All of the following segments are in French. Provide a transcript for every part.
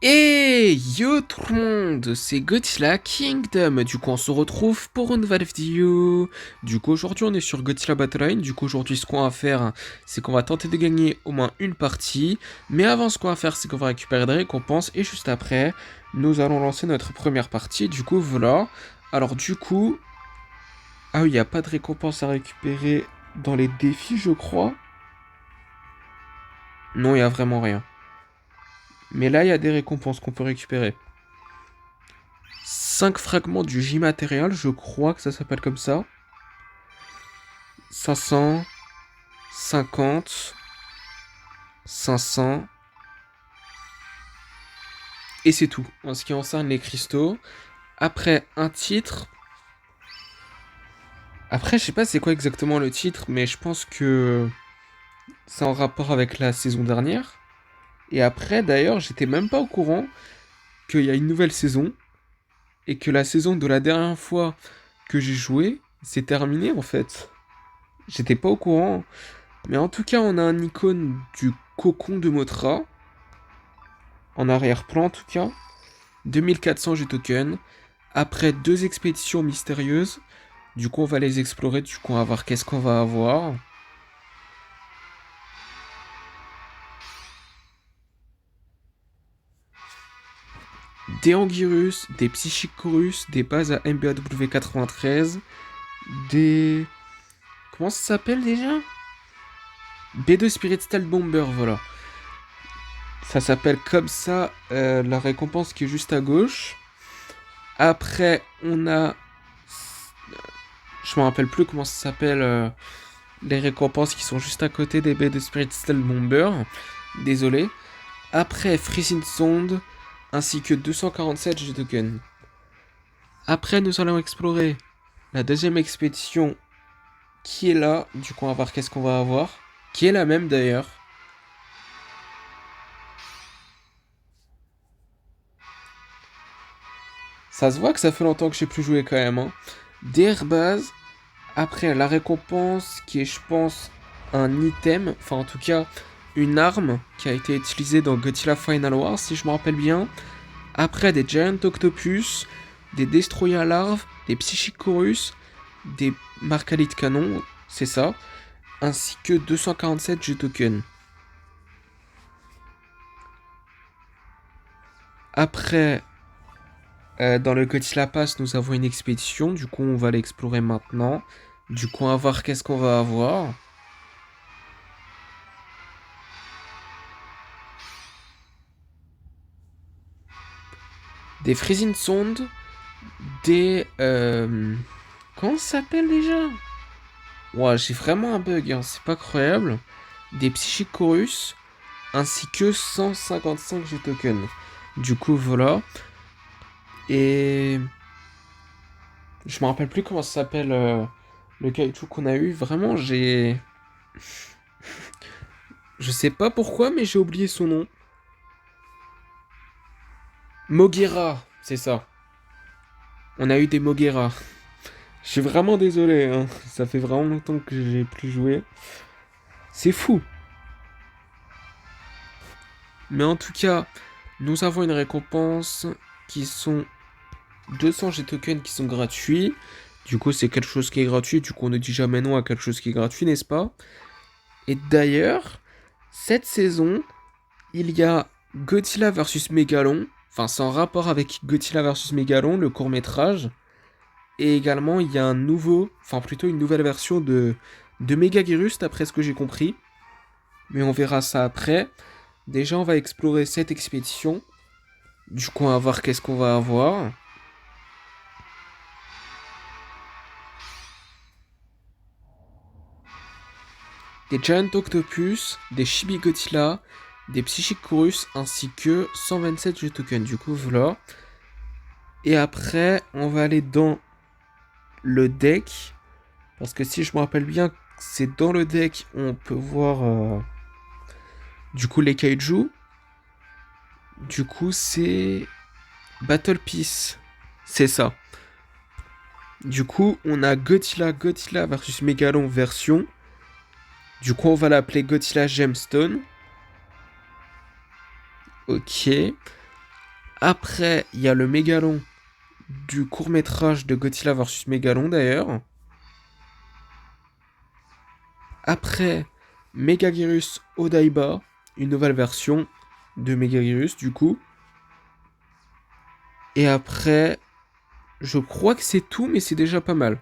Et yo tout le monde, c'est Godzilla Kingdom. Du coup, on se retrouve pour une nouvelle vidéo. Du coup, aujourd'hui, on est sur Godzilla Battle Line. Du coup, aujourd'hui, ce qu'on va faire, c'est qu'on va tenter de gagner au moins une partie. Mais avant, ce qu'on va faire, c'est qu'on va récupérer des récompenses. Et juste après, nous allons lancer notre première partie. Du coup, voilà. Alors, du coup... Ah oui, il n'y a pas de récompense à récupérer dans les défis, je crois. Non, il n'y a vraiment rien. Mais là, il y a des récompenses qu'on peut récupérer. 5 fragments du J-matériel, je crois que ça s'appelle comme ça. 500, 50, 500. Et c'est tout, en ce qui concerne les cristaux. Après, un titre. Après, je sais pas c'est quoi exactement le titre, mais je pense que c'est en rapport avec la saison dernière. Et après, d'ailleurs, j'étais même pas au courant qu'il y a une nouvelle saison. Et que la saison de la dernière fois que j'ai joué, c'est terminé en fait. J'étais pas au courant. Mais en tout cas, on a un icône du cocon de Motra. En arrière-plan en tout cas. 2400 G tokens. Après deux expéditions mystérieuses. Du coup, on va les explorer. Du coup, on va voir qu'est-ce qu'on va avoir. Des Anguirus, des Psychicorus, des bases à MBAW93, des... Comment ça s'appelle déjà? B2 Spirit Stealth Bomber, voilà. Ça s'appelle comme ça, la récompense qui est juste à gauche. Après, on a... Je me rappelle plus comment ça s'appelle, les récompenses qui sont juste à côté des baies de Spirit Stealth Bomber. Désolé. Après, Freezing Sound, ainsi que 247 G tokens. Après, nous allons explorer la deuxième expédition qui est là. Du coup, on va voir qu'est-ce qu'on va avoir. Qui est la même d'ailleurs. Ça se voit que ça fait longtemps que j'ai plus joué quand même. Hein. Des airbases. Après, la récompense qui est, je pense, un item. Enfin, en tout cas, une arme qui a été utilisée dans Godzilla Final Wars, si je me rappelle bien. Après, des Giant Octopus, des Destroyer Larves, des Psychicorus, des Marcalites Canon, c'est ça, ainsi que 247 G tokens. Après, dans le Godzilla Pass, nous avons une expédition, du coup, on va l'explorer maintenant. Du coup, on va voir qu'est-ce qu'on va avoir. Des Freezing Sound, des... comment ça s'appelle déjà? Ouais, j'ai vraiment un bug, hein, c'est pas croyable. Des Psychicorus, ainsi que 155 G tokens. Du coup, voilà. Et... Je me rappelle plus comment ça s'appelle le caoutchouc qu'on a eu. Vraiment, j'ai... Je sais pas pourquoi, mais j'ai oublié son nom. Moguera, c'est ça. On a eu des Moguera. Je suis vraiment désolé, hein. Ça fait vraiment longtemps que j'ai plus joué. C'est fou. Mais en tout cas, nous avons une récompense qui sont 200 G tokens qui sont gratuits. Du coup, c'est quelque chose qui est gratuit. Du coup, on ne dit jamais non à quelque chose qui est gratuit, n'est-ce pas? Et d'ailleurs, cette saison, il y a Godzilla vs Megalon. Enfin, c'est en rapport avec Godzilla vs Megalon, le court-métrage. Et également, il y a un nouveau, enfin plutôt une nouvelle version de Megaguirus, d'après ce que j'ai compris. Mais on verra ça après. Déjà, on va explorer cette expédition. Du coup, on va voir qu'est-ce qu'on va avoir. Des Giant Octopus, des Chibi Godzilla, des Psychicorus, ainsi que 127 G tokens. Du coup, voilà. Et après, on va aller dans le deck. Parce que si je me rappelle bien, c'est dans le deck où on peut voir du coup les kaiju. Du coup, c'est Battle Piece. C'est ça. Du coup, on a Godzilla versus Megalon version. Du coup, on va l'appeler Godzilla Gemstone. Ok. Après, il y a le Mégalon du court-métrage de Godzilla vs Mégalon d'ailleurs. Après, Megaguirus Odaiba, une nouvelle version de Megaguirus du coup. Et après, je crois que c'est tout, mais c'est déjà pas mal.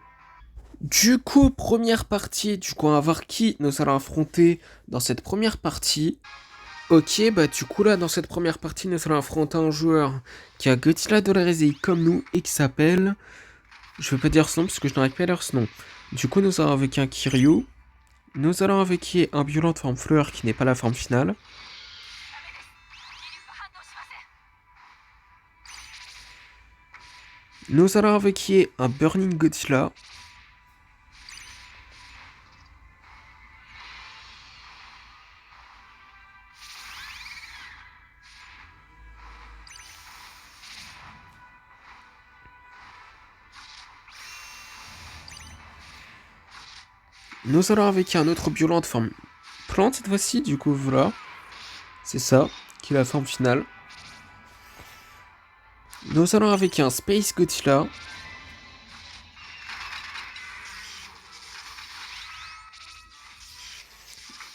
Du coup, première partie, on va voir qui nous allons affronter dans cette première partie. Ok, bah du coup là, dans cette première partie, nous allons affronter un joueur qui a Godzilla de la Réseille comme nous et qui s'appelle... Je vais pas dire son nom parce que je n'arrive pas à lire ce nom. Du coup, nous allons avec un Kiryu. Nous allons avec un violent de forme fleur qui n'est pas la forme finale. Nous allons avec un Burning Godzilla. Nous allons avec un autre violent de forme plante cette fois-ci. Du coup, voilà. C'est ça, qui est la forme finale. Nous allons avec un Space Godzilla.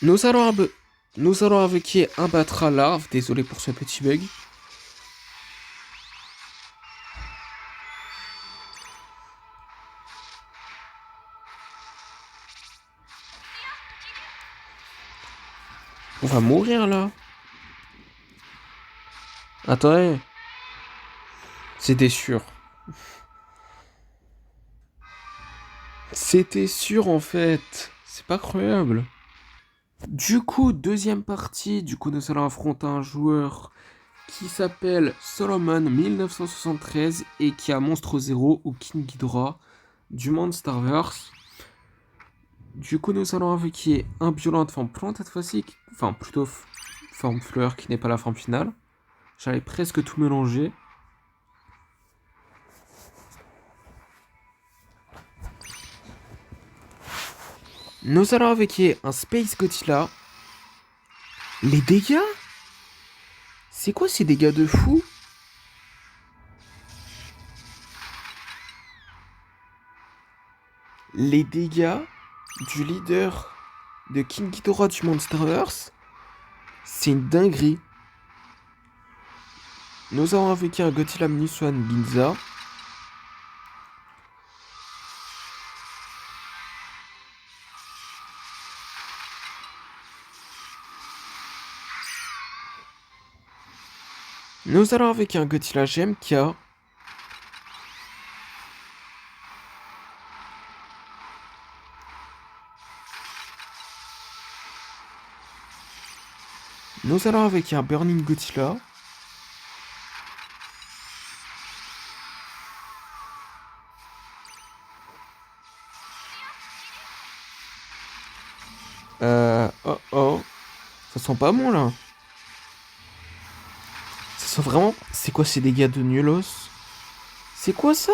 Nous allons avec un Batra larve. Désolé pour ce petit bug. On va mourir là. Attendez. C'était sûr. C'était sûr en fait. C'est pas croyable. Du coup, deuxième partie. Du coup, nous allons affronter un joueur qui s'appelle Solomon 1973 et qui a Monstre Zero ou King Ghidorah du Monsterverse. Du coup, nous allons avec un violent de forme plante cette fois-ci. Enfin, plutôt forme fleur qui n'est pas la forme finale. J'avais presque tout mélangé. Nous allons avec un Space Godzilla. Les dégâts? C'est quoi ces dégâts de fou? Les dégâts du leader de King Ghidorah du Monsterverse, c'est une dinguerie. Nous avons avec un Godzilla Minus One Ginza. Nous allons avec un Godzilla GMK. Nous allons avec un Burning Godzilla. Oh oh. Ça sent pas bon là. Ça sent vraiment... C'est quoi ces dégâts de nulos? C'est quoi ça?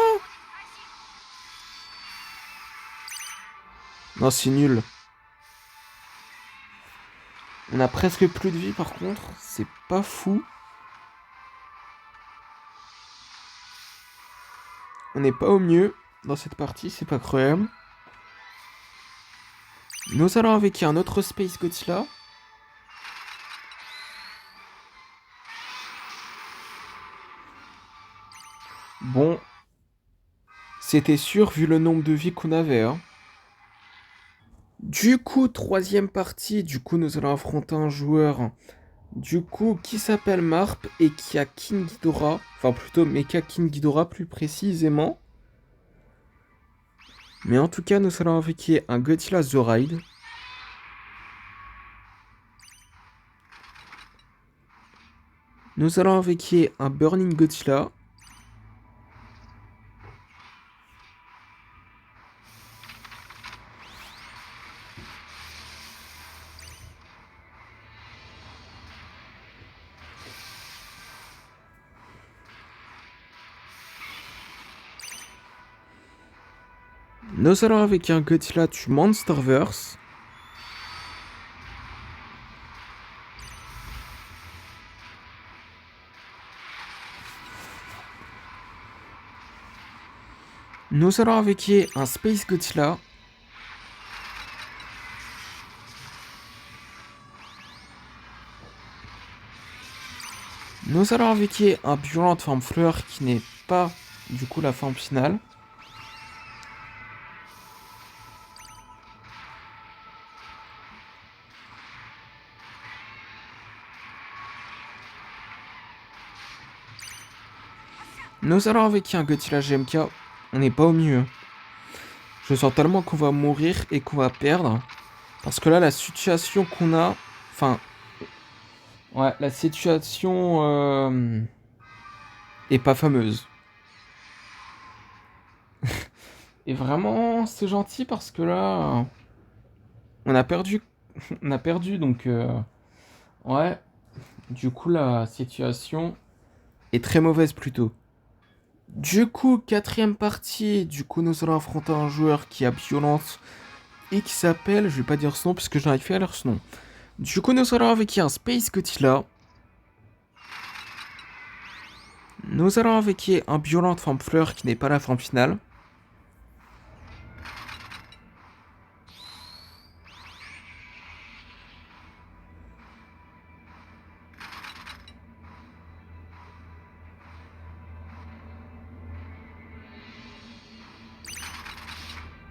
Non, c'est nul. On a presque plus de vie par contre. C'est pas fou. On n'est pas au mieux dans cette partie, c'est pas croyable. Nous allons avec un autre Space Godzilla. Bon, c'était sûr vu le nombre de vies qu'on avait. Hein. Du coup, troisième partie, nous allons affronter un joueur qui s'appelle Marp et qui a King Ghidorah, enfin plutôt Mecha King Ghidorah plus précisément. Mais en tout cas, nous allons avec un Godzilla The Ride. Nous allons avec un Burning Godzilla. Nous allons avec un Godzilla du Monsterverse. Nous allons avec un Space Godzilla. Nous allons avec un Violent forme fleur qui n'est pas du coup la forme finale. Nous allons avec un Godzilla GMK. On n'est pas au milieu. Je sens tellement qu'on va mourir et qu'on va perdre. Parce que là, la situation qu'on a... Enfin... Ouais, la situation est pas fameuse. Et vraiment, c'est gentil parce que là... On a perdu. On a perdu, donc... Ouais. Du coup, la situation est très mauvaise plutôt. Du coup, quatrième partie. Du coup, nous allons affronter un joueur qui a violence et qui s'appelle... Je vais pas dire son nom puisque j'arrive pas à lire son nom. Du coup, nous allons avec un Space Godzilla. Nous allons avec un violent forme fleur qui n'est pas la forme finale.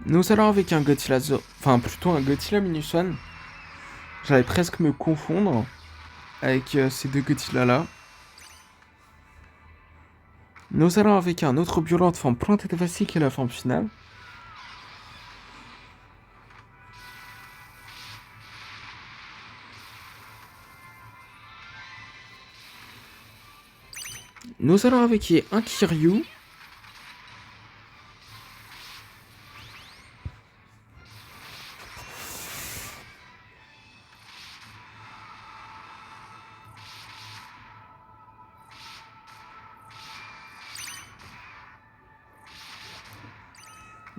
Nous allons avec un Godzilla... Enfin, plutôt un Godzilla Minus One. J'allais presque me confondre avec ces deux Godzilla là. Nous allons avec un autre violent de forme plante et facile qui est la forme finale. Nous allons avec un Kiryu.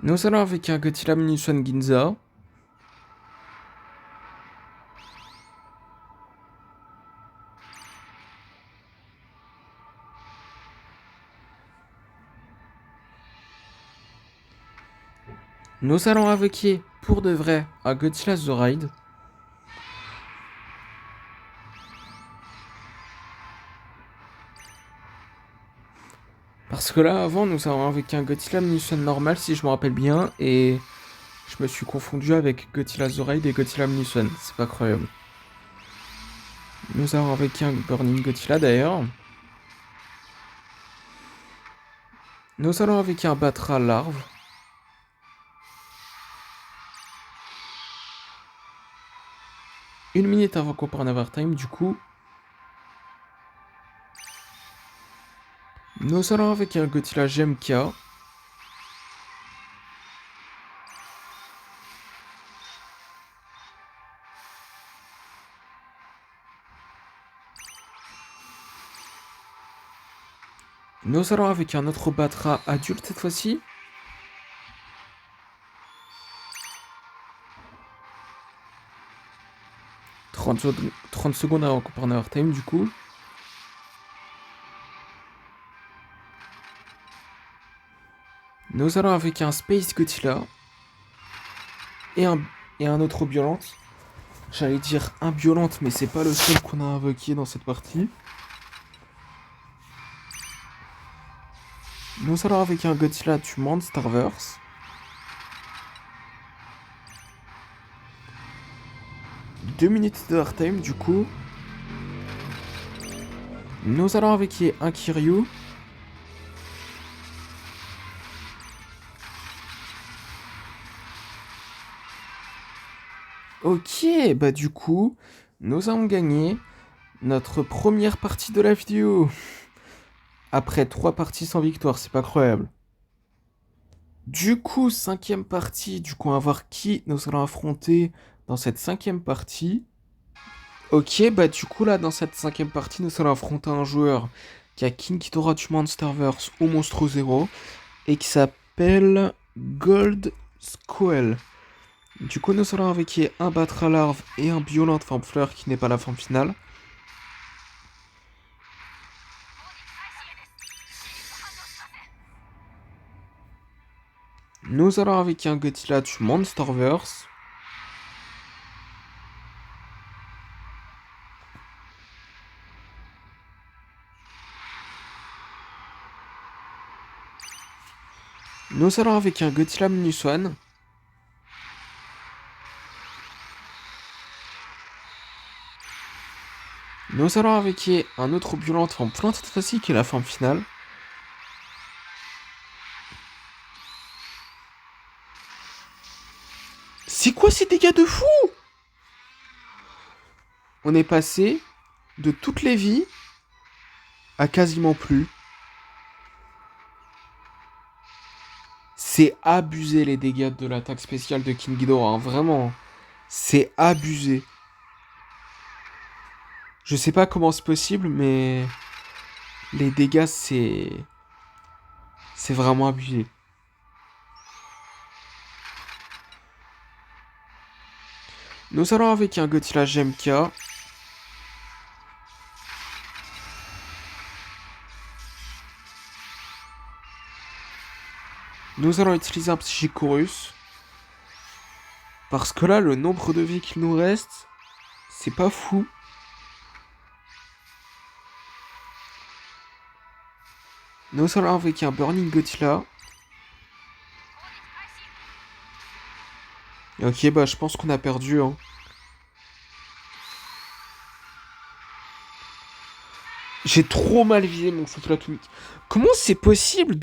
Nous allons avec un Godzilla Minus One Ginza. Nous allons avec, pour de vrai, un Godzilla The Ride. Parce que là, avant, nous avons avec un Godzilla Minus One normal, si je me rappelle bien, et je me suis confondu avec Godzilla The Ride et Godzilla Minus One. C'est pas croyable. Nous avons avec un Burning Godzilla d'ailleurs. Nous allons avec un Batra larve. Une minute avant qu'on prenne Overtime, du coup. Nous allons avec un Godzilla GMK. Nous allons avec un autre Batra adulte cette fois-ci. « 30 secondes avant qu'on prenne Overtime, du coup. Nous allons avec un Space Godzilla. Et un autre Violente. J'allais dire un Violente, mais c'est pas le seul qu'on a invoqué dans cette partie. Nous allons avec un Godzilla du Monsterverse. Deux minutes d'Overtime, du coup. Nous allons avec un Kiryu. Ok, bah du coup, nous avons gagné notre première partie de la vidéo. Après 3 parties sans victoire, c'est pas croyable. Du coup, cinquième partie, du coup on va voir qui nous allons affronter dans cette cinquième partie. Ok, bah du coup là, dans cette cinquième partie, nous allons affronter un joueur qui a King Ghidorah du Monsterverse ou Monstro Zero et qui s'appelle Gold Squall. Du coup, nous allons avec un Batra larve et un Violent de forme fleur qui n'est pas la forme finale. Nous allons avec un Godzilla du Monsterverse. Nous allons avec un Godzilla Minus One. Nous allons avec un autre violent en plein cette fois-ci qui est la forme finale. C'est quoi ces dégâts de fou? On est passé de toutes les vies à quasiment plus. C'est abusé les dégâts de l'attaque spéciale de King Ghidorah, hein, vraiment. C'est abusé. Je sais pas comment c'est possible, mais les dégâts, c'est vraiment abusé. Nous allons avec un Godzilla GMK. Nous allons utiliser un Psychicorus. Parce que là, le nombre de vies qu'il nous reste, c'est pas fou. Nous allons avec un Burning Godzilla. Ok, bah je pense qu'on a perdu, hein. J'ai trop mal visé mon souffle atomique. Comment c'est possible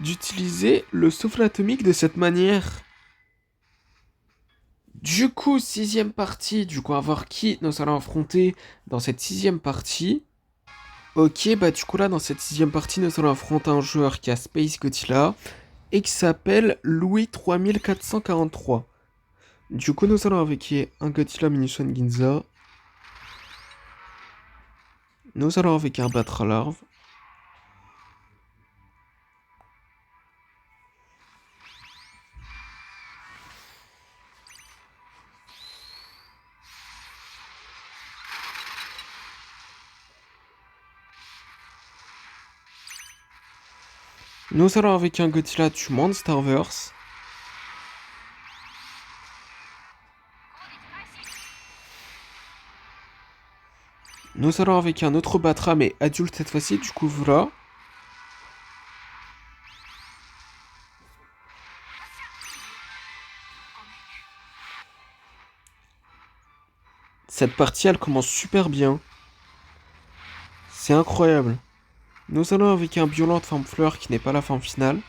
d'utiliser le souffle atomique de cette manière? Du coup, sixième partie, du coup, à voir qui nous allons affronter dans cette sixième partie. Ok, bah du coup là, dans cette sixième partie, nous allons affronter un joueur qui a Space Godzilla et qui s'appelle Louis 3443. Du coup, nous allons avec un Godzilla Minus One Ginza. Nous allons avec un Batra Larve. Nous allons avec un Godzilla du Monsterverse. Nous allons avec un autre Batra, mais adulte cette fois-ci, du coup voilà. Cette partie, elle commence super bien. C'est incroyable. Nous allons avec un violent de forme fleur qui n'est pas la forme finale.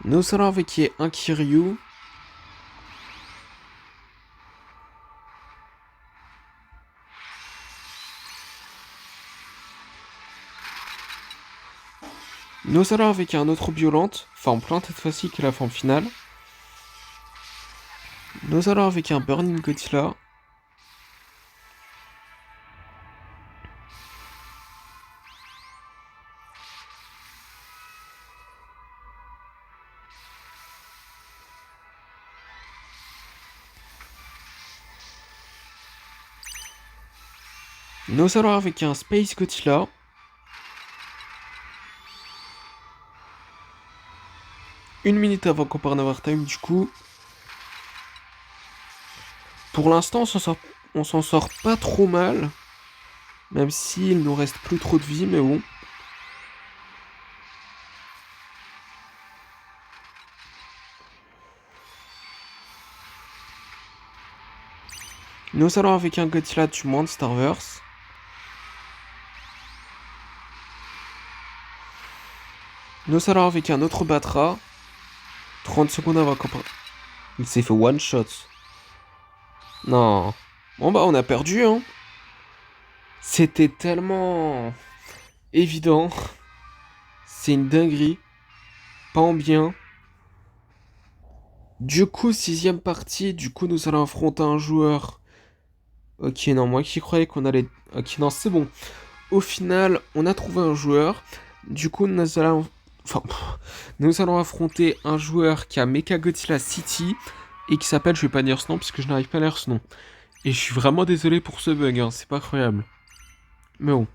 Nous allons avec un Kiryu. Nous allons avec un autre violente, forme plante cette fois-ci qui est la forme finale. Nous allons avec un Burning Godzilla. Nous allons avec un Space Godzilla. Une minute avant qu'on parte Overtime du coup. Pour l'instant, on s'en sort pas trop mal. Même s'il nous reste plus trop de vie, mais bon. Nous allons avec un Godzilla du Monsterverse. Nous allons avec un autre Batra. 30 secondes avant qu'on parte. Il s'est fait one shot. Non. Bon bah on a perdu, hein. C'était tellement évident. C'est une dinguerie. Pas en bien. Du coup, sixième partie. Du coup, nous allons affronter un joueur. Ok, non, moi qui croyais qu'on allait... Ok, non, c'est bon. Au final, on a trouvé un joueur. Du coup, nous allons Enfin, nous allons affronter un joueur qui a Mechagodzilla City et qui s'appelle, je vais pas dire ce nom parce que je n'arrive pas à lire ce nom. Et je suis vraiment désolé pour ce bug, hein, c'est pas incroyable. Mais bon.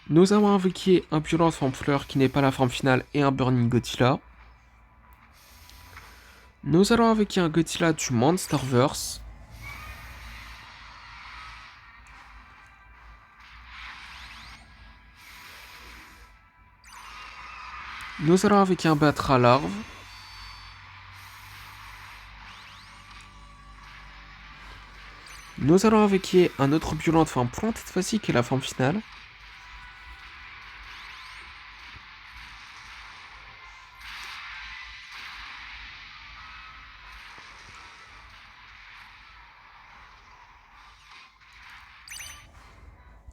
Nous avons invoqué un Violent Forme Fleur qui n'est pas la forme finale et un Burning Godzilla. Nous allons invoquer un Godzilla du Monsterverse. Nous allons invoquer un Batra Larve. Nous allons invoquer un autre Violent de forme plante cette fois-ci qui est la forme finale.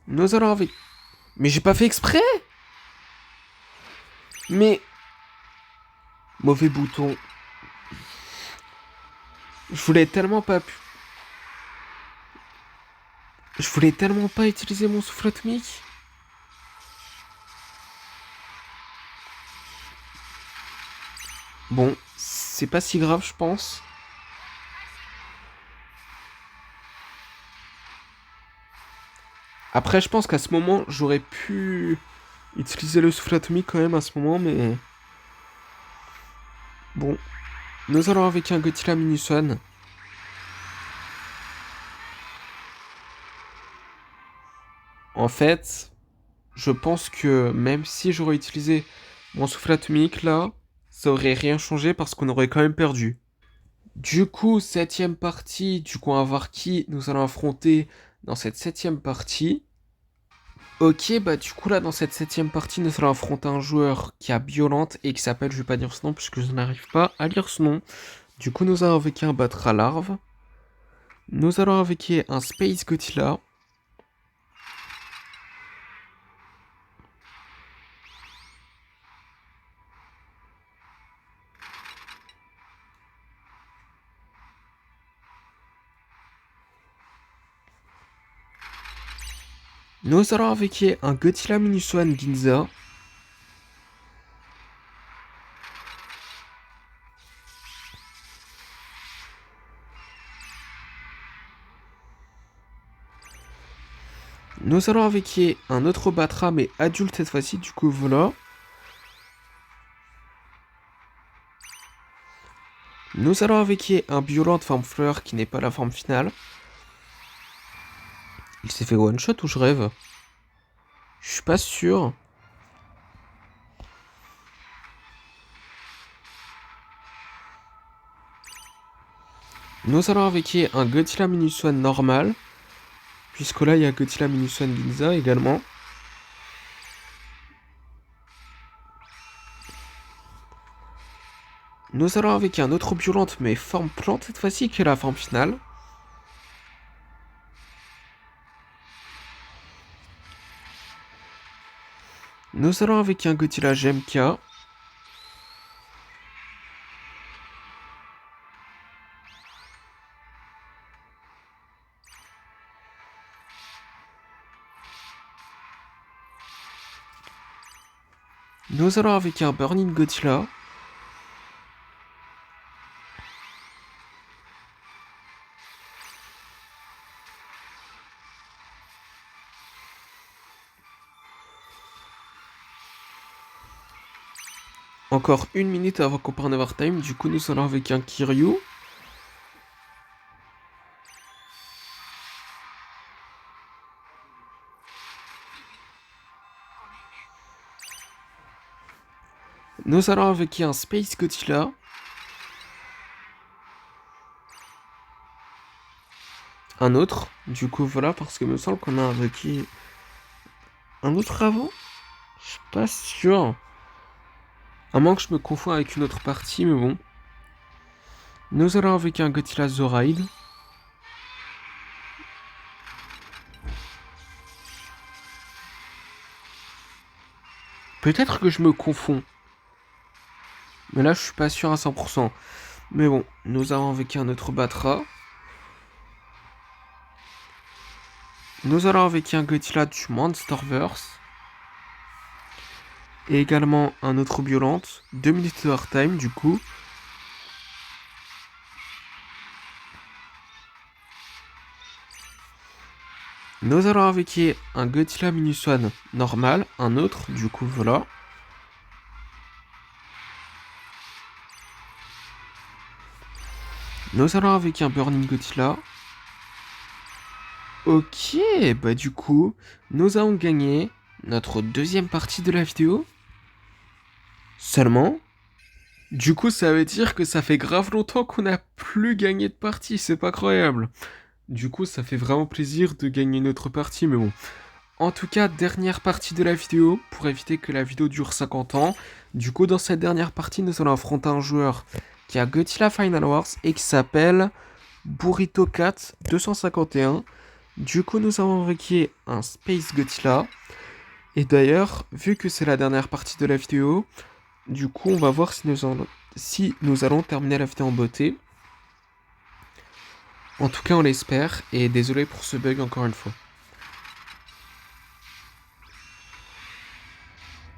Nous allons avec... Mais j'ai pas fait exprès. Mais... Mauvais bouton. Je voulais tellement pas... Je voulais tellement pas utiliser mon souffle atomique. Bon, c'est pas si grave, je pense. Après, je pense qu'à ce moment, j'aurais pu utiliser le souffle atomique quand même à ce moment, mais... Bon. Nous allons avec un Godzilla Minuswan. En fait, je pense que même si j'aurais utilisé mon souffle atomique là, ça aurait rien changé parce qu'on aurait quand même perdu. Du coup, septième partie, du coup on va voir qui nous allons affronter dans cette septième partie. Ok, bah du coup là dans cette septième partie, nous allons affronter un joueur qui a Violente et qui s'appelle, je vais pas dire ce nom puisque je n'arrive pas à lire ce nom. Du coup nous allons invoquer un Batra Larve. Nous allons invoquer un Space Godzilla. Nous allons invoquer un Godzilla Minuswan Ginza. Nous allons invoquer un autre Batra mais adulte cette fois-ci, du coup voilà. Nous allons invoquer un Violent de forme fleur qui n'est pas la forme finale. Il s'est fait one shot ou je rêve? Je suis pas sûr. Nous allons invoquer un Godzilla Minuswan normal. Puisque là il y a Godzilla Minuswan Ginza également. Nous allons invoquer un autre Violente mais forme plante cette fois-ci qui est la forme finale. Nous allons invoquer un Godzilla GMK. Nous allons invoquer un Burning Godzilla. Encore une minute avant qu'on prenne overtime, du coup nous allons avec un Kiryu. Nous allons avec un Space Godzilla. Un autre, du coup voilà, parce que il me semble qu'on a invoqué un autre avant. Je suis pas sûr. À moins que je me confonds avec une autre partie, mais bon. Nous allons avec un Godzilla Zoraid. Peut-être que je me confonds. Mais là, je suis pas sûr à 100%. Mais bon, nous allons avec un autre Batra. Nous allons avec un Godzilla du Monsterverse. Et également un autre Biolant. 2 minutes de time du coup. Nous allons avec un Godzilla Minus One normal, un autre, du coup voilà. Nous allons avec un Burning Godzilla. Ok, bah du coup, nous avons gagné notre deuxième partie de la vidéo. Seulement. Du coup, ça veut dire que ça fait grave longtemps qu'on n'a plus gagné de partie, c'est pas croyable. Du coup, ça fait vraiment plaisir de gagner une autre partie, mais bon. En tout cas, dernière partie de la vidéo, pour éviter que la vidéo dure 50 ans. Du coup, dans cette dernière partie, nous allons affronter un joueur qui a Godzilla Final Wars et qui s'appelle Burrito Cat 251. Du coup, nous avons requis un Space Godzilla. Et d'ailleurs, vu que c'est la dernière partie de la vidéo, du coup, on va voir si nous allons terminer la vidéo en beauté. En tout cas, on l'espère, et désolé pour ce bug encore une fois.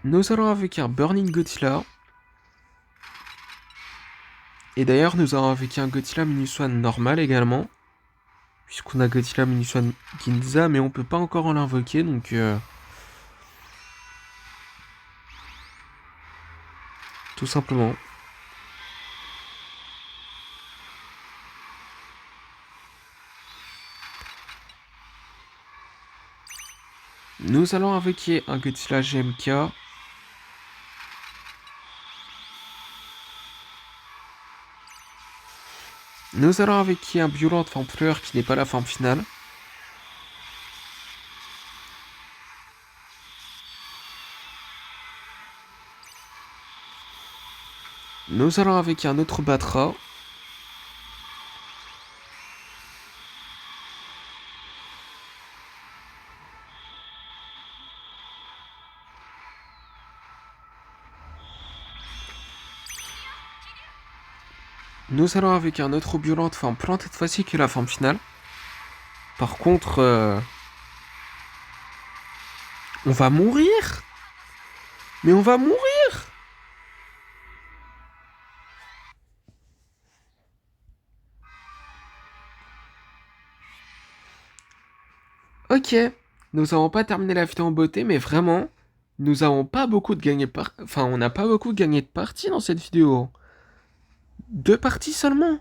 Nous allons avec un Burning Godzilla. Et d'ailleurs, nous allons avec un Godzilla Minus One normal également. Puisqu'on a Godzilla Minus One Ginza, mais on peut pas encore l'invoquer, donc... Tout simplement. Nous allons invoquer un Godzilla GMK. Nous allons invoquer un Biolant de forme fleur qui n'est pas la forme finale. Nous allons invoquer un autre Batra. Nous allons avec un autre Biolant de forme plante cette fois-ci que la forme finale. Par contre, on va mourir. Mais on va mourir. Ok, nous n'avons pas terminé la vidéo en beauté, mais vraiment, nous n'avons pas beaucoup de gagné Enfin, on n'a pas beaucoup gagné de parties dans cette vidéo. 2 parties seulement.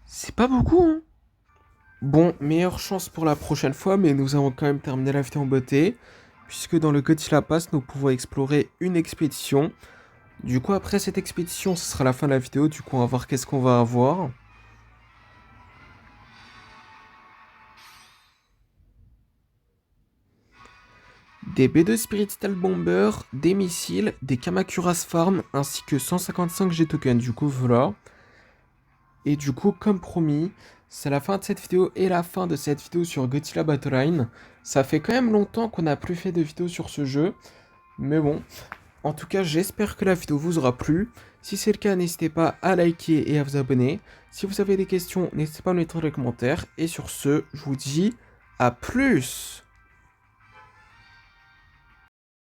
C'est pas beaucoup, hein. Bon, meilleure chance pour la prochaine fois, mais nous avons quand même terminé la vidéo en beauté. Puisque dans le Godzilla Pass, nous pouvons explorer une expédition. Du coup, après cette expédition, ce sera la fin de la vidéo. Du coup, on va voir qu'est-ce qu'on va avoir. Des B2 Spirit Stealth Bomber, des missiles, des Kamakuras Farm, ainsi que 155 G-Tokens. Du coup, voilà. Et du coup, comme promis, c'est la fin de cette vidéo et la fin de cette vidéo sur Godzilla Battle Line. Ça fait quand même longtemps qu'on n'a plus fait de vidéo sur ce jeu. Mais bon, en tout cas, j'espère que la vidéo vous aura plu. Si c'est le cas, n'hésitez pas à liker et à vous abonner. Si vous avez des questions, n'hésitez pas à me mettre dans les commentaires. Et sur ce, je vous dis à plus!